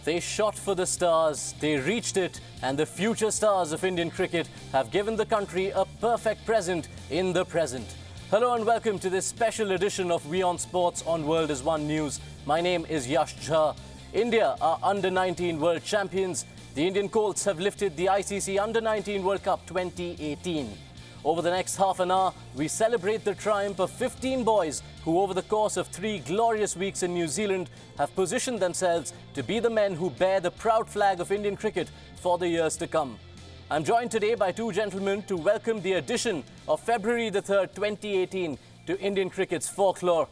They shot for the stars, they reached it, and the future stars of Indian cricket have given the country a perfect present in the present. Hello and welcome to this special edition of WION Sports on World is One News. My name is Yash. India are under-19 world champions. The Indian Colts have lifted the ICC Under-19 World Cup 2018. Over the next half an hour, we celebrate the triumph of 15 boys who over the course of 3 glorious weeks in New Zealand have positioned themselves to be the men who bear the proud flag of Indian cricket for the years to come. I'm joined today by two gentlemen to welcome the addition of February the 3rd, 2018 to Indian cricket's folklore.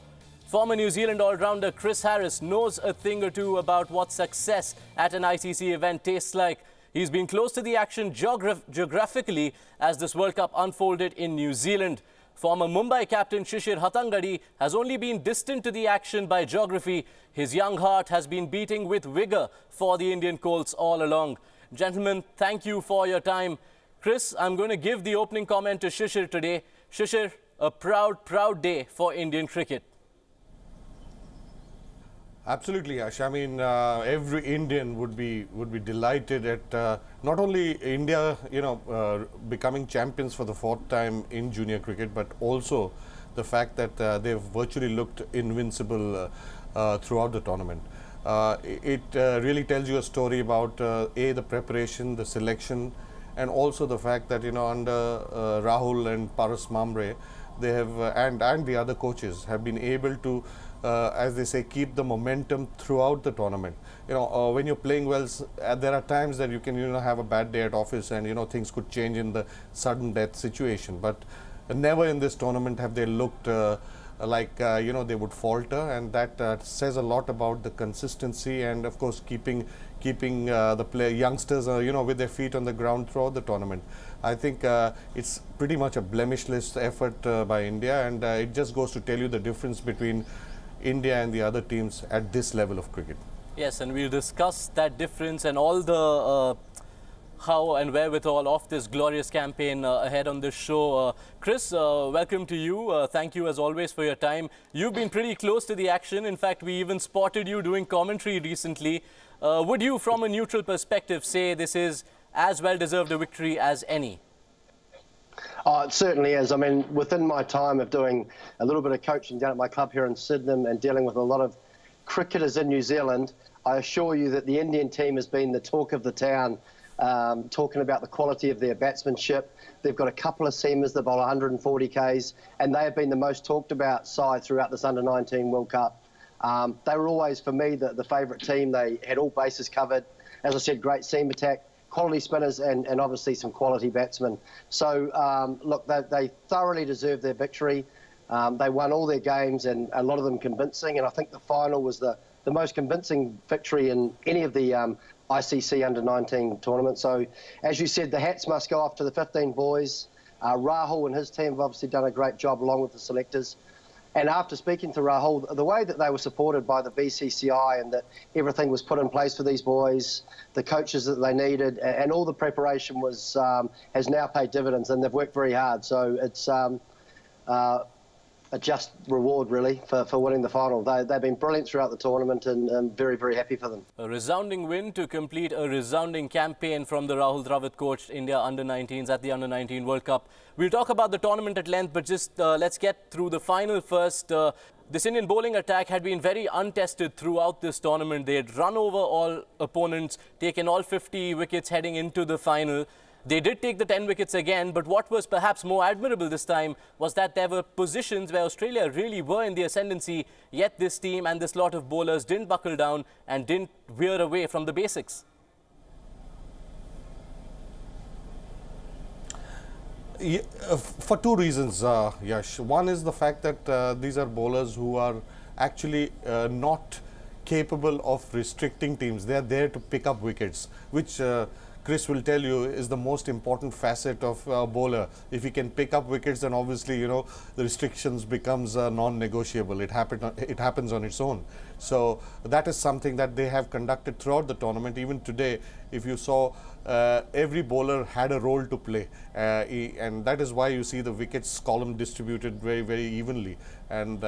Former New Zealand all-rounder Chris Harris knows a thing or two about what success at an ICC event tastes like. He's been close to the action geographically as this World Cup unfolded in New Zealand. Former Mumbai captain Shishir Hattangadi has only been distant to the action by geography. His young heart has been beating with vigour for the Indian Colts all along. Gentlemen, thank you for your time. Chris, I'm going to give the opening comment to Shishir today. Shishir, a proud day for Indian cricket. Absolutely, Yash. I mean, every Indian would be delighted at not only India, becoming champions for the 4th time in junior cricket, but also the fact that they've virtually looked invincible throughout the tournament. It really tells you a story about the preparation, the selection, and also the fact that under Rahul and Paras Mamre, they have and the other coaches have been able to, as they say, keep the momentum throughout the tournament. When you're playing well, there are times that you can have a bad day at office, and things could change in the sudden death situation. But never in this tournament have they looked like they would falter, and that says a lot about the consistency and, of course, keeping the youngsters with their feet on the ground throughout the tournament. I think it's pretty much a blemishless effort by India, and it just goes to tell you the difference between India and the other teams at this level of cricket. Yes, and we'll discuss that difference and all the how and wherewithal of this glorious campaign ahead on this show. Chris, welcome to you. Thank you as always for your time. You've been pretty close to the action. In fact, we even spotted you doing commentary recently. Would you, from a neutral perspective, say this is as well-deserved a victory as any? It certainly is. I mean, within my time of doing a little bit of coaching down at my club here in Sydney and dealing with a lot of cricketers in New Zealand, I assure you that the Indian team has been the talk of the town, talking about the quality of their batsmanship. They've got a couple of seamers that bowl 140 Ks, and they have been the most talked about side throughout this Under-19 World Cup. They were always, for me, the favourite team. They had all bases covered. As I said, great seam attack, quality spinners, and obviously some quality batsmen. So, look, they thoroughly deserved their victory. They won all their games, and a lot of them convincing, and I think the final was the most convincing victory in any of the ICC Under-19 tournament. So, as you said, the hats must go off to the 15 boys. Rahul and his team have obviously done a great job along with the selectors. And after speaking to Rahul, the way that they were supported by the BCCI and that everything was put in place for these boys, the coaches that they needed, and all the preparation was has now paid dividends, and they've worked very hard. So it's a just reward, really, for winning the final. They've been brilliant throughout the tournament, and I'm very, very happy for them. A resounding win to complete a resounding campaign from the Rahul Dravid-coached India Under-19s at the Under-19 World Cup. We'll talk about the tournament at length, but just let's get through the final first. This Indian bowling attack had been very untested throughout this tournament. They had run over all opponents, taken all 50 wickets heading into the final. They did take the 10 wickets again, but what was perhaps more admirable this time was that there were positions where Australia really were in the ascendancy, yet this team and this lot of bowlers didn't buckle down and didn't veer away from the basics. Yeah, for two reasons, Yash. One is the fact that these are bowlers who are actually not capable of restricting teams. They are there to pick up wickets, which Chris will tell you is the most important facet of a bowler. If he can pick up wickets, then obviously, the restrictions becomes non-negotiable. It happens on its own. So that is something that they have conducted throughout the tournament. Even today, if you saw, every bowler had a role to play, and that is why you see the wickets column distributed very, very evenly. And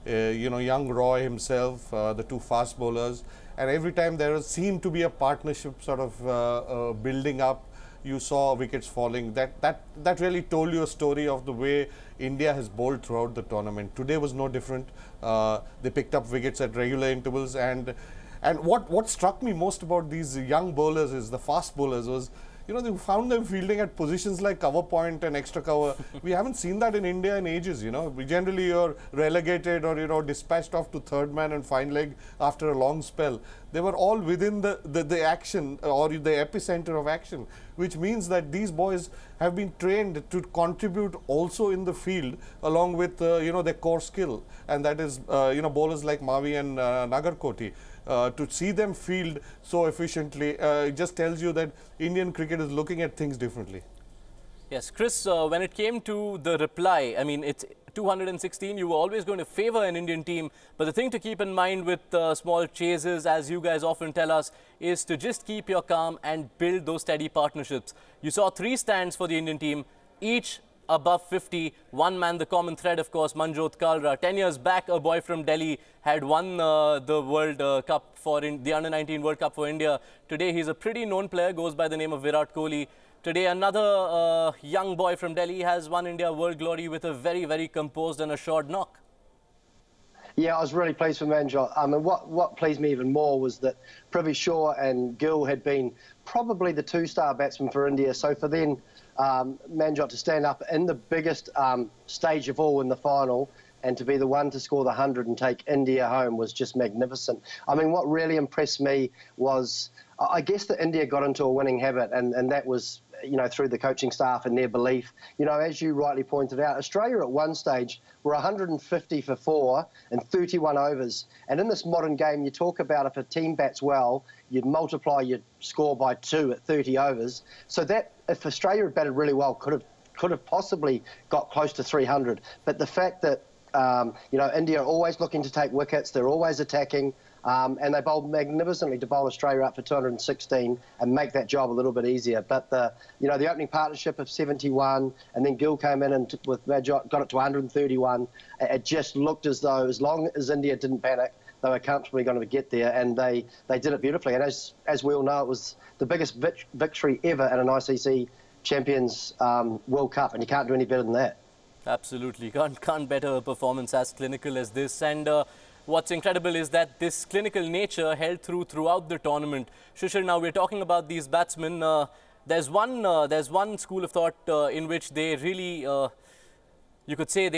young Roy himself, the two fast bowlers, and every time there seemed to be a partnership sort of building up, you saw wickets falling. That really told you a story of the way India has bowled throughout the tournament. Today was no different. They picked up wickets at regular intervals, and what struck me most about these young bowlers is the fast bowlers was, you know, they found them fielding at positions like cover point and extra cover. We haven't seen that in India in ages, you know. We generally are relegated or, you know, dispatched off to third man and fine leg after a long spell. They were all within the action or the epicenter of action, which means that these boys have been trained to contribute also in the field along with, you know, their core skill. And that is, you know, bowlers like Mavi and Nagarkoti. To see them field so efficiently, it just tells you that Indian cricket is looking at things differently. Yes, Chris, when it came to the reply, I mean, it's 216, you were always going to favour an Indian team. But the thing to keep in mind with small chases, as you guys often tell us, is to just keep your calm and build those steady partnerships. You saw 3 stands for the Indian team, each above 50. One man, the common thread, of course, Manjot Kalra. 10 years back, a boy from Delhi had won the World Cup for the Under-19 World Cup for India. Today, he's a pretty known player, goes by the name of Virat Kohli. Today, another young boy from Delhi has won India World Glory with a very, very composed and assured knock. Yeah, I was really pleased for Manjot. I mean, what pleased me even more was that Prithvi Shaw and Gill had been probably the 2-star batsmen for India. So for then Manjot to stand up in the biggest stage of all in the final and to be the one to score the 100 and take India home was just magnificent. I mean, what really impressed me was, I guess that India got into a winning habit, and that was, you know, through the coaching staff and their belief. You know, as you rightly pointed out, Australia at one stage were 150 for 4 in 31 overs. And in this modern game, you talk about if a team bats well, you'd multiply your score by 2 at 30 overs. So that, if Australia had batted really well, could have possibly got close to 300. But the fact that, you know, India are always looking to take wickets, they're always attacking, and they bowled magnificently to bowl Australia up for 216 and make that job a little bit easier. But you know, the opening partnership of 71, and then Gill came in and with Manjot got it to 131. It just looked as though, as long as India didn't panic, they were comfortably going to get there, and they did it beautifully. And as we all know, it was the biggest victory ever in an ICC Champions World Cup, and you can't do any better than that. Absolutely, can't better a performance as clinical as this. And what's incredible is that this clinical nature held throughout the tournament. Shishir, now we're talking about these batsmen. There's one school of thought in which they really, you could say,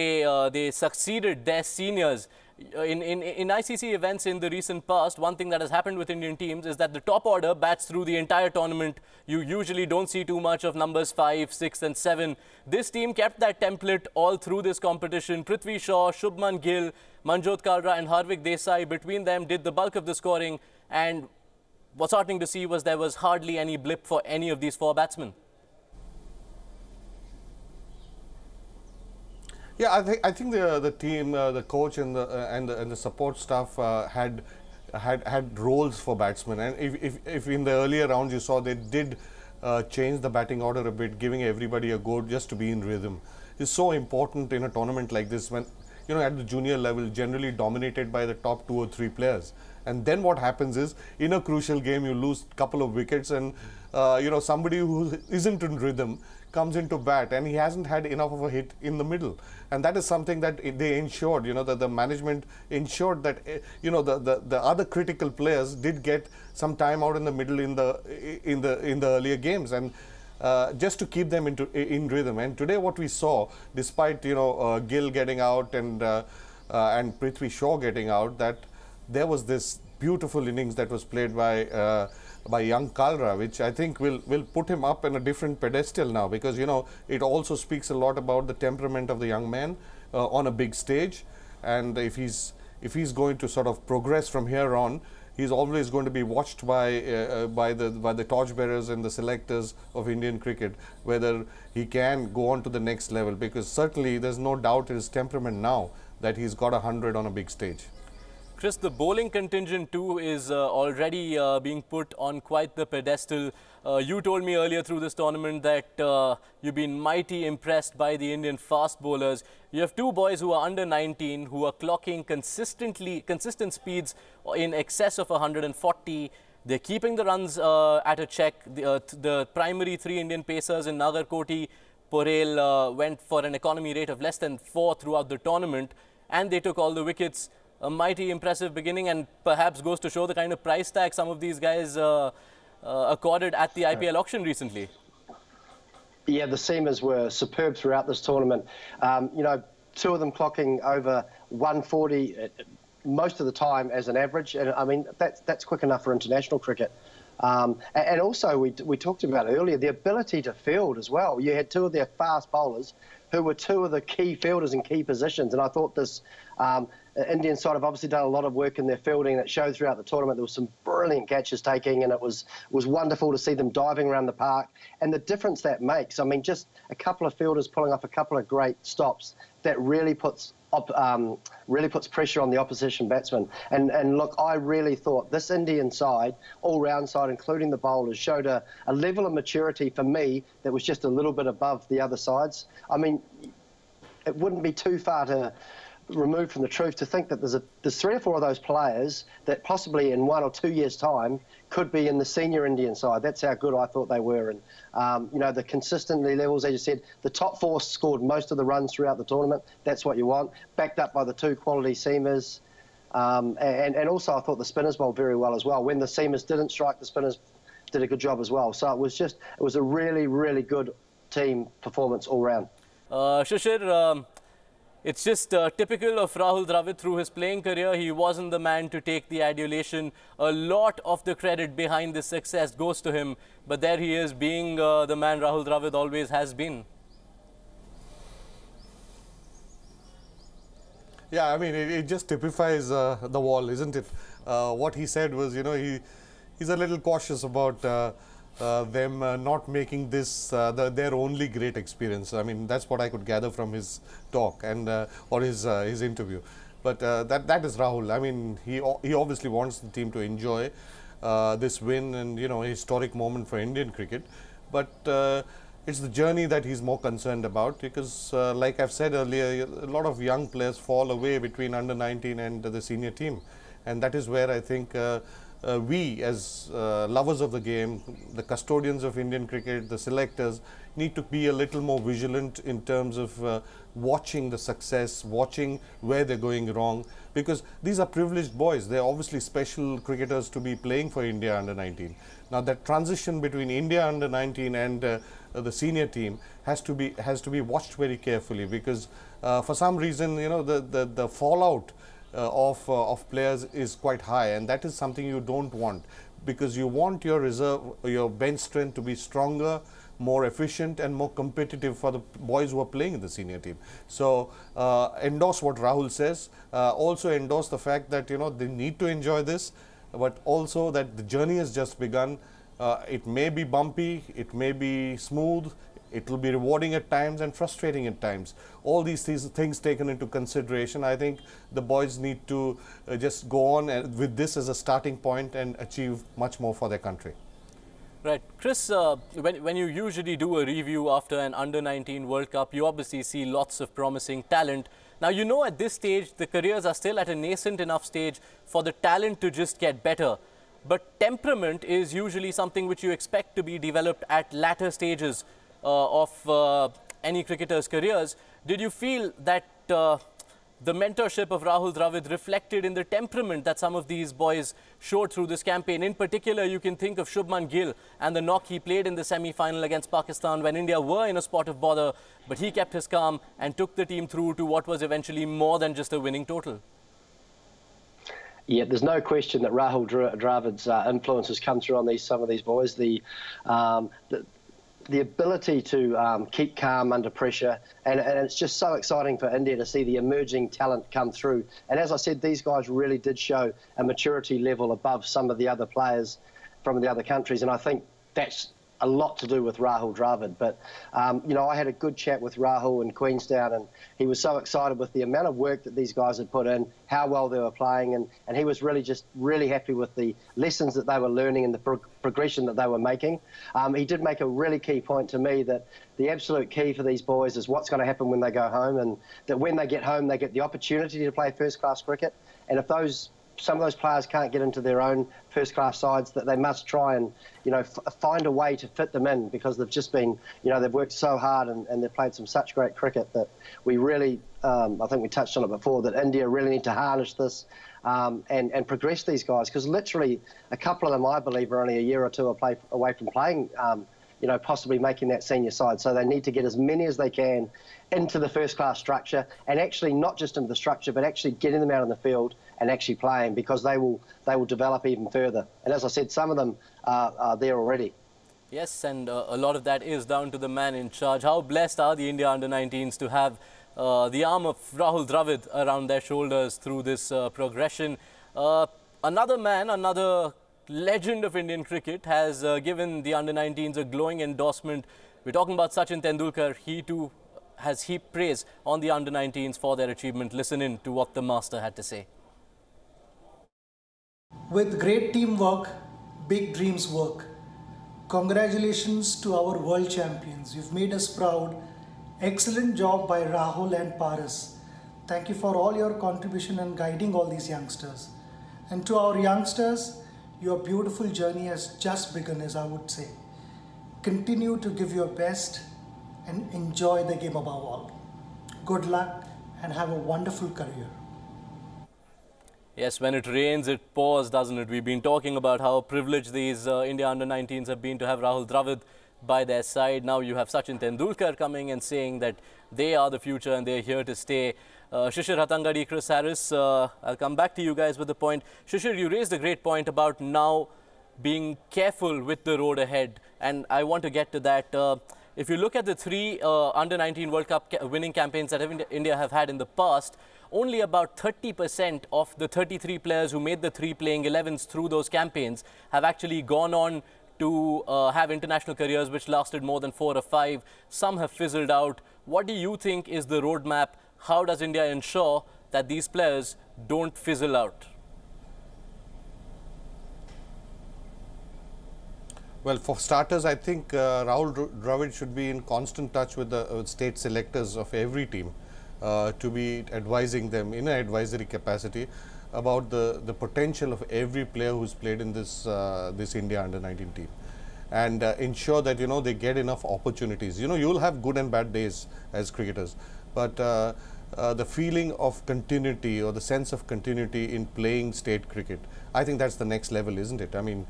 they succeeded their seniors. In ICC events in the recent past, one thing that has happened with Indian teams is that the top order bats through the entire tournament. You usually don't see too much of numbers 5, 6 and 7. This team kept that template all through this competition. Prithvi Shaw, Shubman Gill, Manjot Kalra and Harvik Desai, between them did the bulk of the scoring. And what's heartening to see was there was hardly any blip for any of these 4 batsmen. Yeah, I think the team, the coach and the support staff had roles for batsmen, and if in the earlier rounds you saw they did change the batting order a bit, giving everybody a go just to be in rhythm. It's so important in a tournament like this when, you know, at the junior level, generally dominated by the top 2 or 3 players. And then what happens is, in a crucial game, you lose a couple of wickets, and you know, somebody who isn't in rhythm comes into bat, and he hasn't had enough of a hit in the middle. And that is something that they ensured, you know, that the management ensured that, you know, the other critical players did get some time out in the middle in the earlier games, and just to keep them in rhythm. And today what we saw, despite, you know, Gill getting out and Prithvi Shaw getting out, that there was this beautiful innings that was played by young Kalra, which I think will put him up in a different pedestal now, because, you know, it also speaks a lot about the temperament of the young man on a big stage. And if he's going to sort of progress from here on, he's always going to be watched by the torchbearers and the selectors of Indian cricket, whether he can go on to the next level, because certainly there's no doubt in his temperament now that he's got 100 on a big stage. Chris, the bowling contingent too is already being put on quite the pedestal. You told me earlier through this tournament that you've been mighty impressed by the Indian fast bowlers. You have two boys who are under 19 who are clocking consistent speeds in excess of 140. They're keeping the runs at a check. The primary three Indian pacers in Nagarkoti, Porel went for an economy rate of less than 4 throughout the tournament, and they took all the wickets. A mighty impressive beginning, and perhaps goes to show the kind of price tag some of these guys accorded at the IPL auction recently. Yeah, the seamers were superb throughout this tournament. You know, two of them clocking over 140 most of the time as an average, and I mean that's quick enough for international cricket. And also we talked about earlier the ability to field as well. You had two of their fast bowlers who were two of the key fielders in key positions, and I thought this Indian side have obviously done a lot of work in their fielding that showed throughout the tournament. There was some brilliant catches taking, and it was wonderful to see them diving around the park and the difference that makes. I mean, just a couple of fielders pulling off a couple of great stops that really puts pressure on the opposition batsman. And look, I really thought this Indian side, all-round side, including the bowlers, showed a level of maturity for me that was just a little bit above the other sides. I mean, it wouldn't be too far to removed from the truth to think that there's 3 or 4 of those players that possibly in 1 or 2 years' time could be in the senior Indian side. That's how good I thought they were. And, you know, the consistently levels, as you said, the top 4 scored most of the runs throughout the tournament. That's what you want, backed up by the 2 quality seamers. And also I thought the spinners bowled very well as well. When the seamers didn't strike, the spinners did a good job as well. So it was a really, really good team performance all round. Shishir, it's just typical of Rahul Dravid through his playing career. He wasn't the man to take the adulation. A lot of the credit behind this success goes to him. But there he is, being the man Rahul Dravid always has been. Yeah, I mean, it just typifies the wall, isn't it? What he said was, you know, he's a little cautious about them not making this their only great experience. I mean, that's what I could gather from his talk and or his interview. But that is Rahul. I mean, he obviously wants the team to enjoy this win and, you know, a historic moment for Indian cricket. But it's the journey that he's more concerned about, because like I've said earlier, a lot of young players fall away between under 19 and the senior team, and that is where I think we as lovers of the game, the custodians of Indian cricket, the selectors, need to be a little more vigilant in terms of watching the success, watching where they're going wrong, because these are privileged boys. They're obviously special cricketers to be playing for India under 19. Now that transition between India under 19 and the senior team has to be watched very carefully, because for some reason, you know, the fallout of players is quite high, and that is something you don't want, because you want your reserve, your bench strength to be stronger, more efficient and more competitive for the boys who are playing in the senior team. So endorse what Rahul says, also endorse the fact that, you know, they need to enjoy this, but also that the journey has just begun. It may be bumpy, it may be smooth, it will be rewarding at times and frustrating at times. All these things taken into consideration, I think the boys need to just go on with this as a starting point and achieve much more for their country. Right. Chris, when you usually do a review after an under-19 World Cup, you obviously see lots of promising talent. Now, you know, at this stage, the careers are still at a nascent enough stage for the talent to just get better. But temperament is usually something which you expect to be developed at latter stages of any cricketer's careers. Did you feel that the mentorship of Rahul Dravid reflected in the temperament that some of these boys showed through this campaign? In particular, you can think of Shubman Gill and the knock he played in the semi-final against Pakistan when India were in a spot of bother, but he kept his calm and took the team through to what was eventually more than just a winning total. Yeah, there's no question that Rahul Dravid's influence has come through on some of these boys. The ability to keep calm under pressure, and it's just so exciting for India to see the emerging talent come through. And as I said, these guys really did show a maturity level above some of the other players from the other countries, and I think that's a lot to do with Rahul Dravid. But, you know, I had a good chat with Rahul in Queenstown, and he was so excited with the amount of work that these guys had put in, how well they were playing, and he was really happy with the lessons that they were learning and the progression that they were making. He did make a really key point to me that the absolute key for these boys is what's going to happen when they go home, and that when they get home, they get the opportunity to play first-class cricket. And if some of those players can't get into their own first-class sides, that they must try and, you know, find a way to fit them in, because they've just been, you know, they've worked so hard and they've played some such great cricket that we really, I think we touched on it before, that India really need to harness this and progress these guys, because literally a couple of them, I believe, are only a year or two away from playing, you know, possibly making that senior side. So they need to get as many as they can into the first-class structure, and actually not just into the structure, but actually getting them out on the field and actually playing, because they will develop even further. And as I said, some of them are there already. Yes, and a lot of that is down to the man in charge. How blessed are the India under-19s to have the arm of Rahul Dravid around their shoulders through this progression. Another man, another legend of Indian cricket, has given the under-19s a glowing endorsement. We're talking about Sachin Tendulkar. He too has heaped praise on the under-19s for their achievement. Listen in to what the master had to say. With great teamwork, big dreams work. Congratulations to our world champions. You've made us proud. Excellent job by Rahul and Paris. Thank you for all your contribution and guiding all these youngsters. And to our youngsters, your beautiful journey has just begun, as I would say. Continue to give your best and enjoy the game above all. Good luck and have a wonderful career. Yes, when it rains, it pours, doesn't it? We've been talking about how privileged these India under-19s have been to have Rahul Dravid by their side. Now you have Sachin Tendulkar coming and saying that they are the future and they're here to stay. Shishir, Hattangadi, Chris Harris, I'll come back to you guys with the point. Shishir, you raised a great point about now being careful with the road ahead, and I want to get to that. If you look at the three under-19 World Cup winning campaigns that India have had in the past, only about 30% of the 33 players who made the three playing 11s through those campaigns have actually gone on to have international careers which lasted more than 4 or 5. Some have fizzled out. What do you think is the roadmap? How does India ensure that these players don't fizzle out? Well, for starters, I think Rahul Dravid should be in constant touch with the state selectors of every team to be advising them in an advisory capacity about the potential of every player who's played in this this India under-19 team, and ensure that, you know, they get enough opportunities. You know, you'll have good and bad days as cricketers, but the feeling of continuity or the sense of continuity in playing state cricket, I think that's the next level, isn't it? I mean,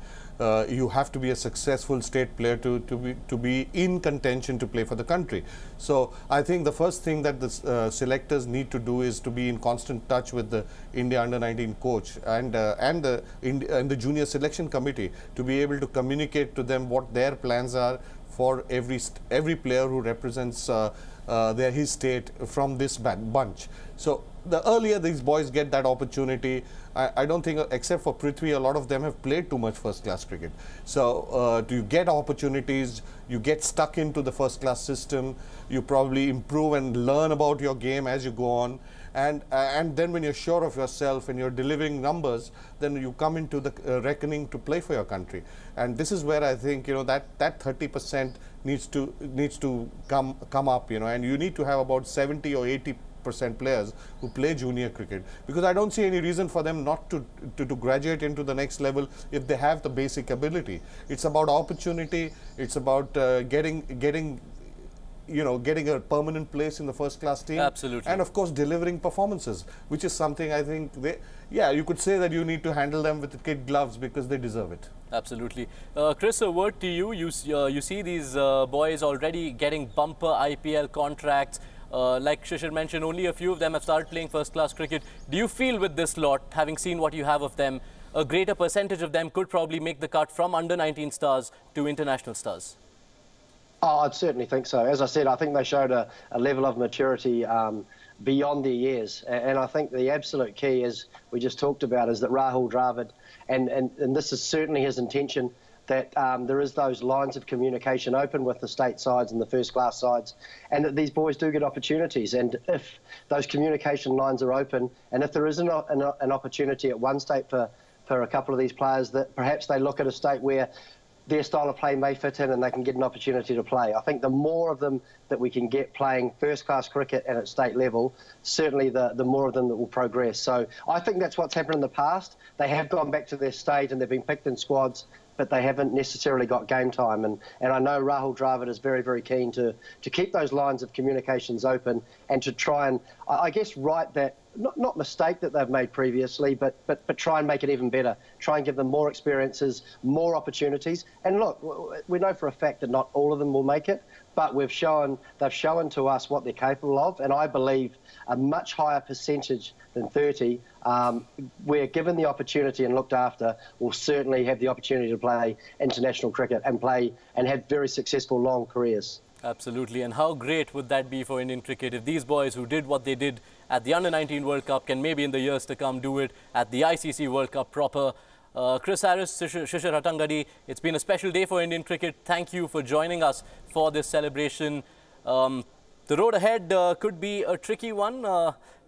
you have to be a successful state player to be in contention to play for the country. So I think the first thing that the selectors need to do is to be in constant touch with the India under-19 coach and the junior selection committee, to be able to communicate to them what their plans are for every player who represents his state from this bunch. So the earlier these boys get that opportunity, I don't think, except for Prithvi, a lot of them have played too much first-class cricket. So you get opportunities, you get stuck into the first-class system, you probably improve and learn about your game as you go on. And then when you're sure of yourself and you're delivering numbers, then you come into the reckoning to play for your country. And this is where I think, you know, that 30% needs to come up, you know, and you need to have about 70 or 80% players who play junior cricket, because I don't see any reason for them not to graduate into the next level if they have the basic ability. It's about opportunity. It's about getting a permanent place in the first-class team. Absolutely. And of course delivering performances, which is something I think you could say that you need to handle them with the kid gloves, because they deserve it. Absolutely. Chris, a word to you. You see these boys already getting bumper IPL contracts. Like Shishir mentioned, only a few of them have started playing first-class cricket. Do you feel with this lot, having seen what you have of them, a greater percentage of them could probably make the cut from under-19 stars to international stars? Oh, I'd certainly think so. As I said, I think they showed a level of maturity beyond their years. And I think the absolute key, as we just talked about, is that Rahul Dravid, and this is certainly his intention, that there is those lines of communication open with the state sides and the first-class sides, and that these boys do get opportunities. And if those communication lines are open, and if there is an opportunity at one state for a couple of these players, that perhaps they look at a state where their style of play may fit in and they can get an opportunity to play. I think the more of them that we can get playing first-class cricket and at state level, certainly the more of them that will progress. So I think that's what's happened in the past. They have gone back to their state and they've been picked in squads, but they haven't necessarily got game time. And I know Rahul Dravid is very, very keen to keep those lines of communications open and to try and, I guess, right that, not mistake that they've made previously, but try and make it even better. Try and give them more experiences, more opportunities. And look, we know for a fact that not all of them will make it, but they've shown to us what they're capable of, and I believe a much higher percentage than 30, where given the opportunity and looked after, will certainly have the opportunity to play international cricket and have very successful long careers. Absolutely, and how great would that be for Indian cricket if these boys who did what they did at the Under-19 World Cup can maybe in the years to come do it at the ICC World Cup proper. Chris Harris, Shishir, Hattangadi, it's been a special day for Indian cricket. Thank you for joining us for this celebration. The road ahead could be a tricky one.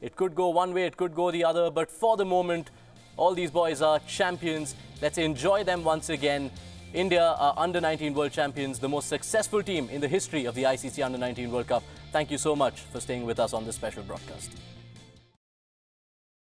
It could go one way, it could go the other, but for the moment, all these boys are champions. Let's enjoy them once again. India are Under-19 World Champions, the most successful team in the history of the ICC Under-19 World Cup. Thank you so much for staying with us on this special broadcast.